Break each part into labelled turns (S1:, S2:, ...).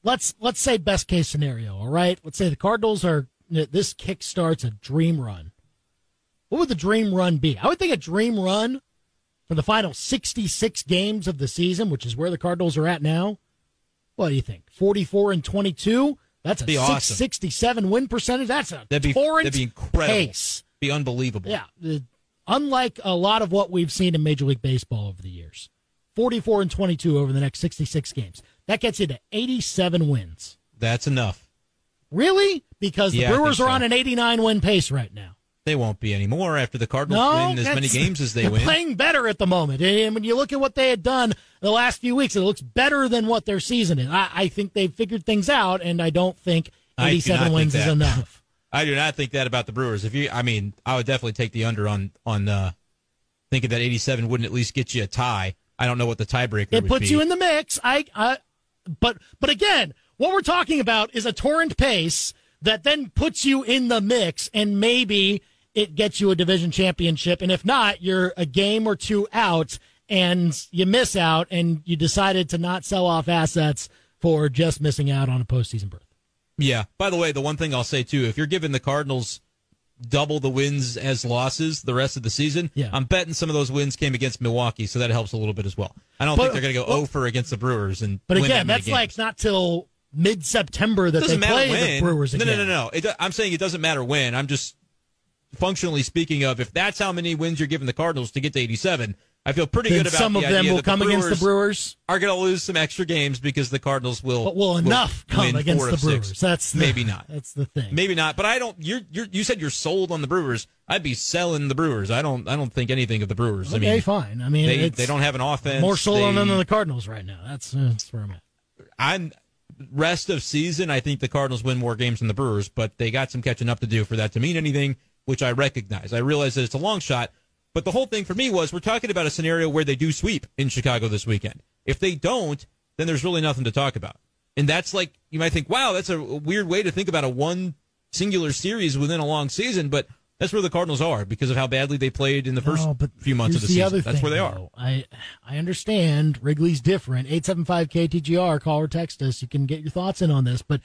S1: let's say best case scenario, all right? Let's say the Cardinals this kick starts a dream run. What would the dream run be? I would think a dream run for the final 66 games of the season, which is where the Cardinals are at now. What do you think? 44-22? That's a 667 win percentage. That's a torrent
S2: that'd be incredible.
S1: Pace.
S2: Be unbelievable.
S1: Yeah. Unlike a lot of what we've seen in Major League Baseball over the years. 44-22 over the next 66 games. That gets you to 87 wins.
S2: That's enough.
S1: Really? Because the Brewers are on an 89-win pace right now.
S2: They won't be anymore after the Cardinals win as many games as they win.
S1: They're playing better at the moment. And when you look at what they had done the last few weeks, it looks better than what their season is. I think they've figured things out, and I don't think 87 wins is enough.
S2: I do not think that about the Brewers. I would definitely take the under on thinking that 87 wouldn't at least get you a tie. I don't know what the tiebreaker would be.
S1: It puts you in the mix. But again, what we're talking about is a torrent pace that then puts you in the mix, and maybe it gets you a division championship. And if not, you're a game or two out, and you miss out, and you decided to not sell off assets for just missing out on a postseason berth.
S2: Yeah. By the way, the one thing I'll say, too, if you're giving the Cardinals double the wins as losses the rest of the season, I'm betting some of those wins came against Milwaukee, so that helps a little bit as well. I don't think they're going to go 0 against the Brewers. But
S1: again, that's like not till mid-September that they play the Brewers again.
S2: No. I'm saying it doesn't matter when. I'm just functionally speaking of, if that's how many wins you're giving the Cardinals to get to 87, I feel pretty good about
S1: some of them will come against the Brewers.
S2: Are going to lose some extra games because the Cardinals will
S1: enough come against the Brewers.
S2: Maybe not.
S1: That's the thing.
S2: Maybe not. But I don't. You said you're sold on the Brewers. I'd be selling the Brewers. I don't think anything of the Brewers.
S1: Okay, fine. I mean,
S2: they don't have an offense.
S1: More sold on them than the Cardinals right now. That's where I'm at.
S2: Rest of season, I think the Cardinals win more games than the Brewers, but they got some catching up to do for that to mean anything, which I recognize. I realize that it's a long shot, but the whole thing for me was we're talking about a scenario where they do sweep in Chicago this weekend. If they don't, then there's really nothing to talk about. And that's like, you might think, wow, that's a weird way to think about a one singular series within a long season, but that's where the Cardinals are because of how badly they played in the first few months of the season. That's where they are.
S1: I understand Wrigley's different. 875-KTGR, call or text us. You can get your thoughts in on this. But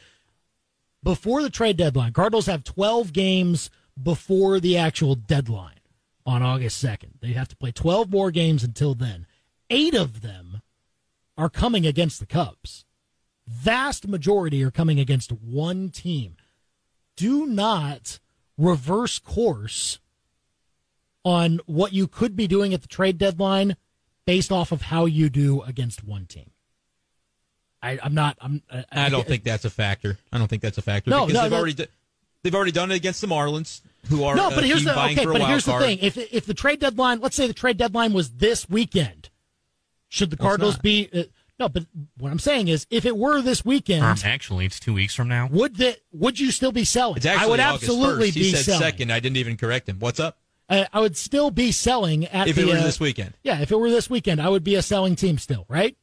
S1: before the trade deadline, Cardinals have 12 games before the actual deadline on August 2nd. They have to play 12 more games until then. 8 of them are coming against the Cubs. Vast majority are coming against one team. Do not reverse course on what you could be doing at the trade deadline based off of how you do against one team. I
S2: don't think that's a factor. I don't think that's a factor.
S1: No,
S2: because they've already done it against the Marlins, who are
S1: but here's the thing. If the trade deadline, let's say the trade deadline was this weekend, should the Cardinals be? No, but what I'm saying is, if it were this weekend,
S3: actually, it's 2 weeks from now.
S1: Would you still be selling?
S2: It's actually
S1: I would
S2: August
S1: absolutely
S2: 1st.
S1: be
S2: He said
S1: selling.
S2: second. I didn't even correct him. What's up?
S1: I would still be selling if
S2: it were this weekend.
S1: Yeah, if it were this weekend, I would be a selling team still, right?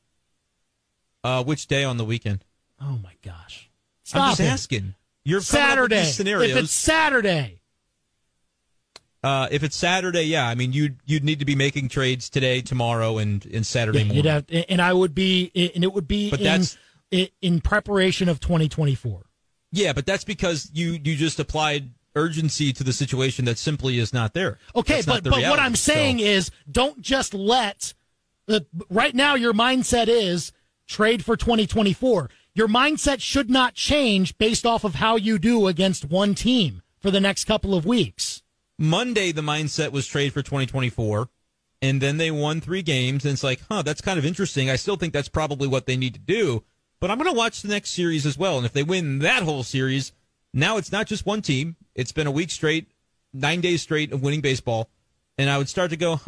S2: Which day on the weekend?
S1: Oh my gosh!
S2: I'm just asking. You're
S1: Saturday.
S2: Scenarios.
S1: If it's Saturday.
S2: If it's Saturday, yeah. I mean, you'd need to be making trades today, tomorrow, and Saturday morning.
S1: You'd have, and I would be, and it would be in preparation of 2024.
S2: Yeah, but that's because you just applied urgency to the situation that simply is not there.
S1: Okay, but what I'm saying is, don't just let. Right now, your mindset is trade for 2024. Your mindset should not change based off of how you do against one team for the next couple of weeks.
S2: Monday, the mindset was trade for 2024, and then they won 3 games, and it's like, that's kind of interesting. I still think that's probably what they need to do, but I'm going to watch the next series as well, and if they win that whole series, now it's not just one team. It's been a week straight, 9 days straight of winning baseball, and I would start to go,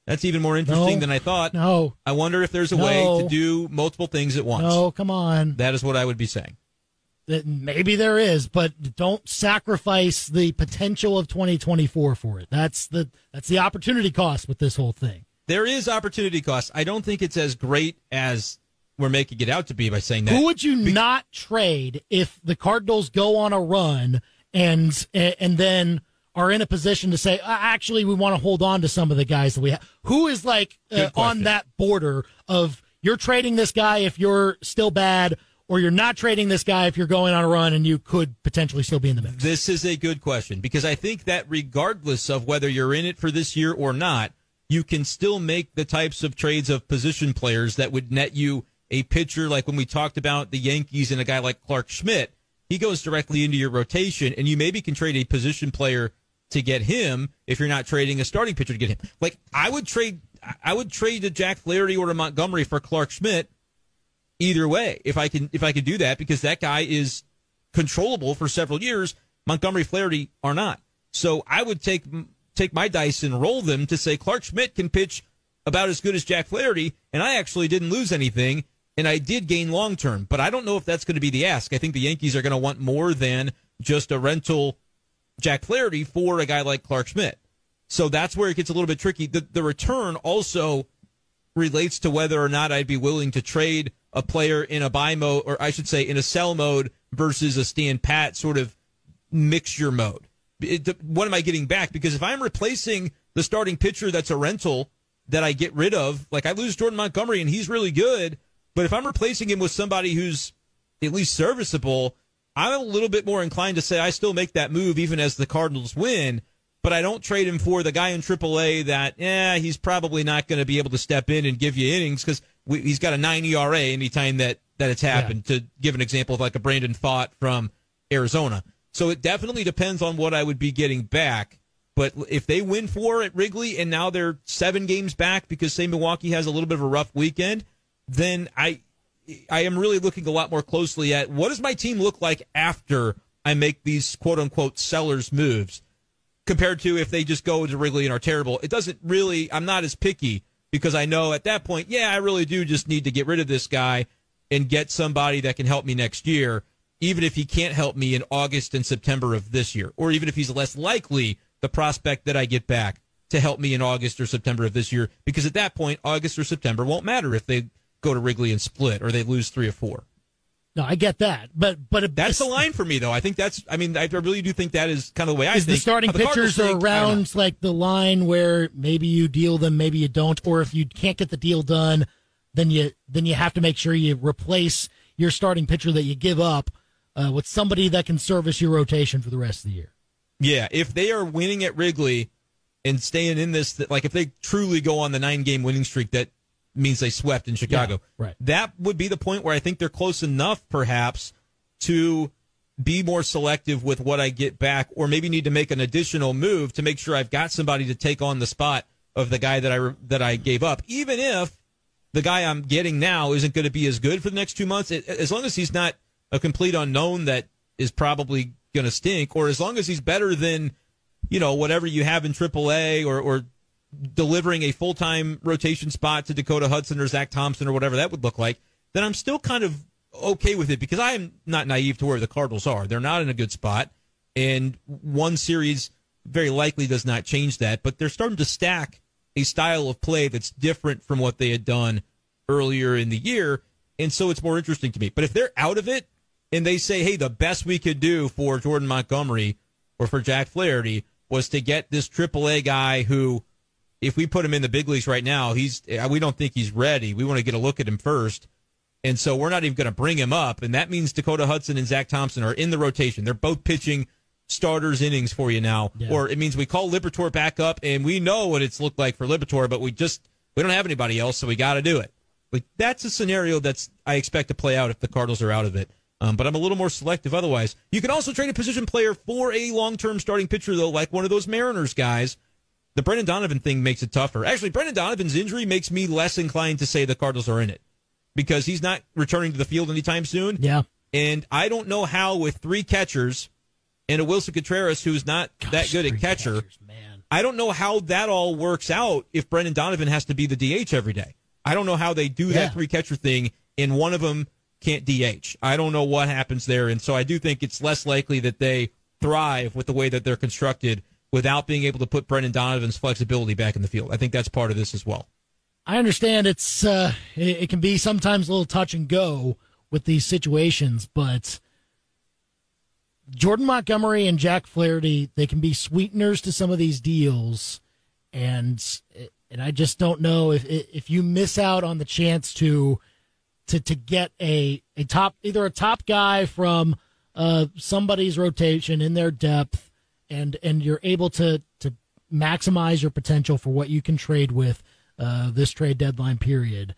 S2: that's even more interesting than I thought.
S1: No.
S2: I wonder if there's a way to do multiple things at once.
S1: No, come on.
S2: That is what I would be saying.
S1: Maybe there is, but don't sacrifice the potential of 2024 for it. That's the opportunity cost with this whole thing.
S2: There is opportunity cost. I don't think it's as great as we're making it out to be by saying that.
S1: Who would you not trade if the Cardinals go on a run and then are in a position to say, actually, we want to hold on to some of the guys that we have? Who is on that border of you're trading this guy if you're still bad, or you're not trading this guy if you're going on a run and you could potentially still be in the mix?
S2: This is a good question, because I think that regardless of whether you're in it for this year or not, you can still make the types of trades of position players that would net you a pitcher, like when we talked about the Yankees and a guy like Clark Schmidt. He goes directly into your rotation, and you maybe can trade a position player to get him if you're not trading a starting pitcher to get him. Like, I would trade a Jack Flaherty or a Montgomery for Clark Schmidt either way, if I could do that, because that guy is controllable for several years. Montgomery, Flaherty are not. So I would take my dice and roll them to say Clark Schmidt can pitch about as good as Jack Flaherty, and I actually didn't lose anything, and I did gain long term. But I don't know if that's going to be the ask. I think the Yankees are going to want more than just a rental Jack Flaherty for a guy like Clark Schmidt. So that's where it gets a little bit tricky. The return also relates to whether or not I'd be willing to trade a player in a buy mode, or I should say in a sell mode, versus a stand pat sort of mixture mode. What am I getting back? Because if I'm replacing the starting pitcher that's a rental that I get rid of, like I lose Jordan Montgomery and he's really good, but if I'm replacing him with somebody who's at least serviceable, I'm a little bit more inclined to say I still make that move even as the Cardinals win, but I don't trade him for the guy in AAA that, he's probably not going to be able to step in and give you innings because he's got a 9 ERA anytime that it's happened, to give an example of like a Brenden from Arizona. So it definitely depends on what I would be getting back. But if they win 4 at Wrigley and now they're 7 games back because, say, Milwaukee has a little bit of a rough weekend, then I am really looking a lot more closely at what does my team look like after I make these quote-unquote sellers moves compared to if they just go to Wrigley and are terrible. It doesn't really – I'm not as picky because I know at that point, I really do just need to get rid of this guy and get somebody that can help me next year, even if he can't help me in August and September of this year, or even if he's less likely – the prospect that I get back to help me in August or September of this year, because at that point, August or September won't matter if they go to Wrigley and split or they lose 3 or 4.
S1: No, I get that, but
S2: that's the line for me, though. I think I really do think that is kind of the way I think.
S1: The starting pitchers are around like the line where maybe you deal them, maybe you don't, or if you can't get the deal done, then you have to make sure you replace your starting pitcher that you give up with somebody that can service your rotation for the rest of the year.
S2: Yeah, if they are winning at Wrigley and staying in this, like if they truly go on the 9-game winning streak, that means they swept in Chicago.
S1: Yeah, right.
S2: That would be the point where I think they're close enough, perhaps, to be more selective with what I get back, or maybe need to make an additional move to make sure I've got somebody to take on the spot of the guy that I gave up, even if the guy I'm getting now isn't going to be as good for the next 2 months. As long as he's not a complete unknown that is probably going to stink, or as long as he's better than, whatever you have in AAA, or delivering a full-time rotation spot to Dakota Hudson or Zach Thompson or whatever that would look like, then I'm still kind of okay with it, because I am not naive to where the Cardinals are. They're not in a good spot, and one series very likely does not change that, but they're starting to stack a style of play that's different from what they had done earlier in the year, and so it's more interesting to me. But if they're out of it, and they say, hey, the best we could do for Jordan Montgomery or for Jack Flaherty was to get this AAA guy who, if we put him in the big leagues right now, we don't think he's ready. We want to get a look at him first. And so we're not even going to bring him up. And that means Dakota Hudson and Zach Thompson are in the rotation. They're both pitching starters innings for you now. Yeah. Or it means we call Liberatore back up, and we know what it's looked like for Liberatore, but we don't have anybody else, so we got to do it. Like, that's a scenario I expect to play out if the Cardinals are out of it. But I'm a little more selective otherwise. You can also trade a position player for a long-term starting pitcher, though, like one of those Mariners guys. The Brenden Donovan thing makes it tougher. Actually, Brenden Donovan's injury makes me less inclined to say the Cardinals are in it, because he's not returning to the field anytime soon.
S1: Yeah.
S2: And I don't know how, with 3 catchers and a Wilson Contreras who's not that good at catcher, I don't know how that all works out if Brenden Donovan has to be the DH every day. I don't know how they do that 3-catcher thing, and one of them can't DH. I don't know what happens there, and so I do think it's less likely that they thrive with the way that they're constructed without being able to put Brenden Donovan's flexibility back in the field. I think that's part of this as well.
S1: I understand it can be sometimes a little touch and go with these situations, but Jordan Montgomery and Jack Flaherty, they can be sweeteners to some of these deals, and I just don't know if you miss out on the chance to to get a top, either a top guy from somebody's rotation in their depth, and you're able to maximize your potential for what you can trade with this trade deadline period.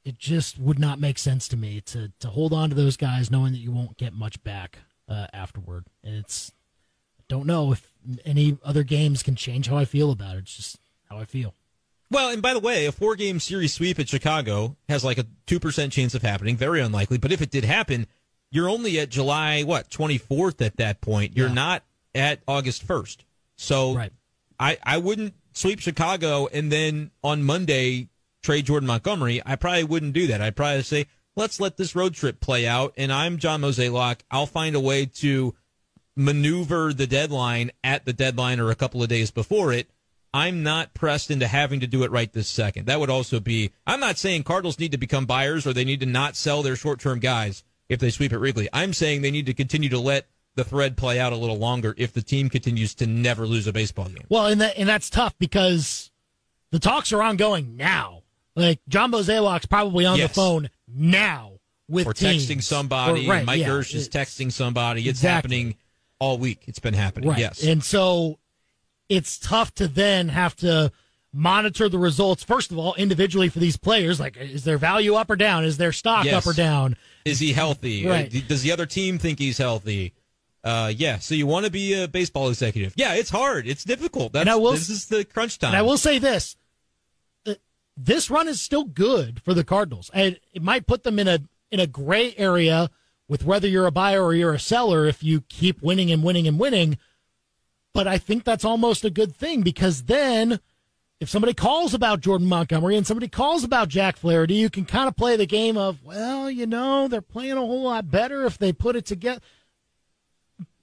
S1: It just would not make sense to me to hold on to those guys knowing that you won't get much back afterward. And I don't know if any other games can change how I feel about it. It's just how I feel.
S2: Well, and by the way, a 4-game series sweep at Chicago has like a 2% chance of happening. Very unlikely. But if it did happen, you're only at July, 24th at that point. You're not at August 1st. So
S1: right.
S2: I wouldn't sweep Chicago and then on Monday trade Jordan Montgomery. I probably wouldn't do that. I'd probably say, let's let this road trip play out. And I'm John Mozeliak. I'll find a way to maneuver the deadline at the deadline or a couple of days before it. I'm not pressed into having to do it right this second. That would also be, I'm not saying Cardinals need to become buyers or they need to not sell their short-term guys if they sweep at Wrigley. I'm saying they need to continue to let the thread play out a little longer if the team continues to never lose a baseball game.
S1: Well, and that's tough because the talks are ongoing now. Like, John Mozeliak's probably on the phone now with teams.
S2: Texting somebody.
S1: Right,
S2: Mike Gersh is texting somebody. It's happening all week. It's been happening,
S1: right.
S2: Yes.
S1: And so it's tough to then have to monitor the results, first of all, individually for these players. Like, is their value up or down? Is their stock up or down?
S2: Is he healthy?
S1: Right.
S2: Does the other team think he's healthy? So you want to be a baseball executive. Yeah, it's hard. It's difficult. This is the crunch time.
S1: And I will say this. This run is still good for the Cardinals. And it might put them in a gray area with whether you're a buyer or you're a seller if you keep winning and winning and winning. But I think that's almost a good thing, because then if somebody calls about Jordan Montgomery and somebody calls about Jack Flaherty, you can kind of play the game of, well, they're playing a whole lot better if they put it together.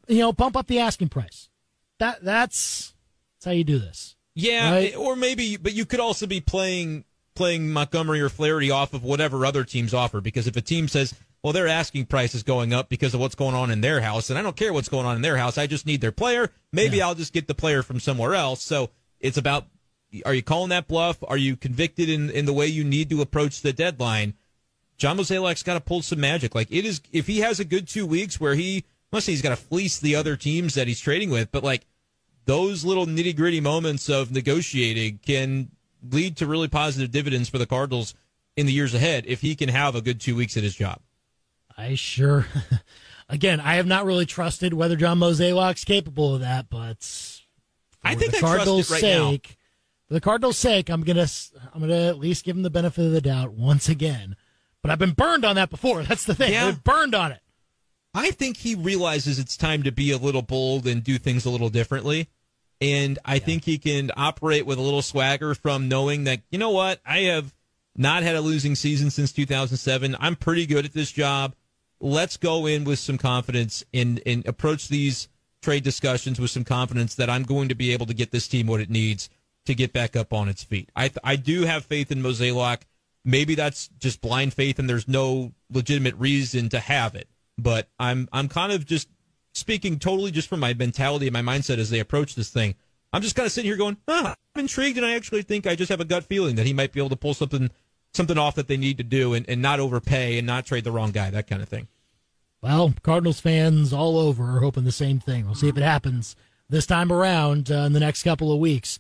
S1: Bump up the asking price. That's how you do this.
S2: Yeah,
S1: right?
S2: Or maybe, but you could also be playing Montgomery or Flaherty off of whatever other teams offer, because if a team says, well, their asking price is going up because of what's going on in their house, and I don't care what's going on in their house, I just need their player, maybe I'll just get the player from somewhere else. So it's about, are you calling that bluff? Are you convicted in the way you need to approach the deadline? John Mozeliak's got to pull some magic. Like, it is, if he has a good 2 weeks where I'm not saying he's got to fleece the other teams that he's trading with, but like those little nitty-gritty moments of negotiating can lead to really positive dividends for the Cardinals in the years ahead if he can have a good 2 weeks at his job.
S1: Again, I have not really trusted whether John Mozeliak's capable of that, but
S2: I think I trust it right now.
S1: For the Cardinals' sake, I'm gonna at least give him the benefit of the doubt once again. But I've been burned on that before. That's the thing. I've been burned on it.
S2: I think he realizes it's time to be a little bold and do things a little differently. And I think he can operate with a little swagger from knowing that, you know what, I have not had a losing season since 2007. I'm pretty good at this job. Let's go in with some confidence and approach these trade discussions with some confidence that I'm going to be able to get this team what it needs to get back up on its feet. I do have faith in Mozeliak. Maybe that's just blind faith and there's no legitimate reason to have it. But I'm kind of just speaking totally just from my mentality and my mindset as they approach this thing. I'm just kind of sitting here going, I'm intrigued, and I actually think I just have a gut feeling that he might be able to pull something off that they need to do and not overpay and not trade the wrong guy, that kind of thing.
S1: Well, Cardinals fans all over are hoping the same thing. We'll see if it happens this time around in the next couple of weeks.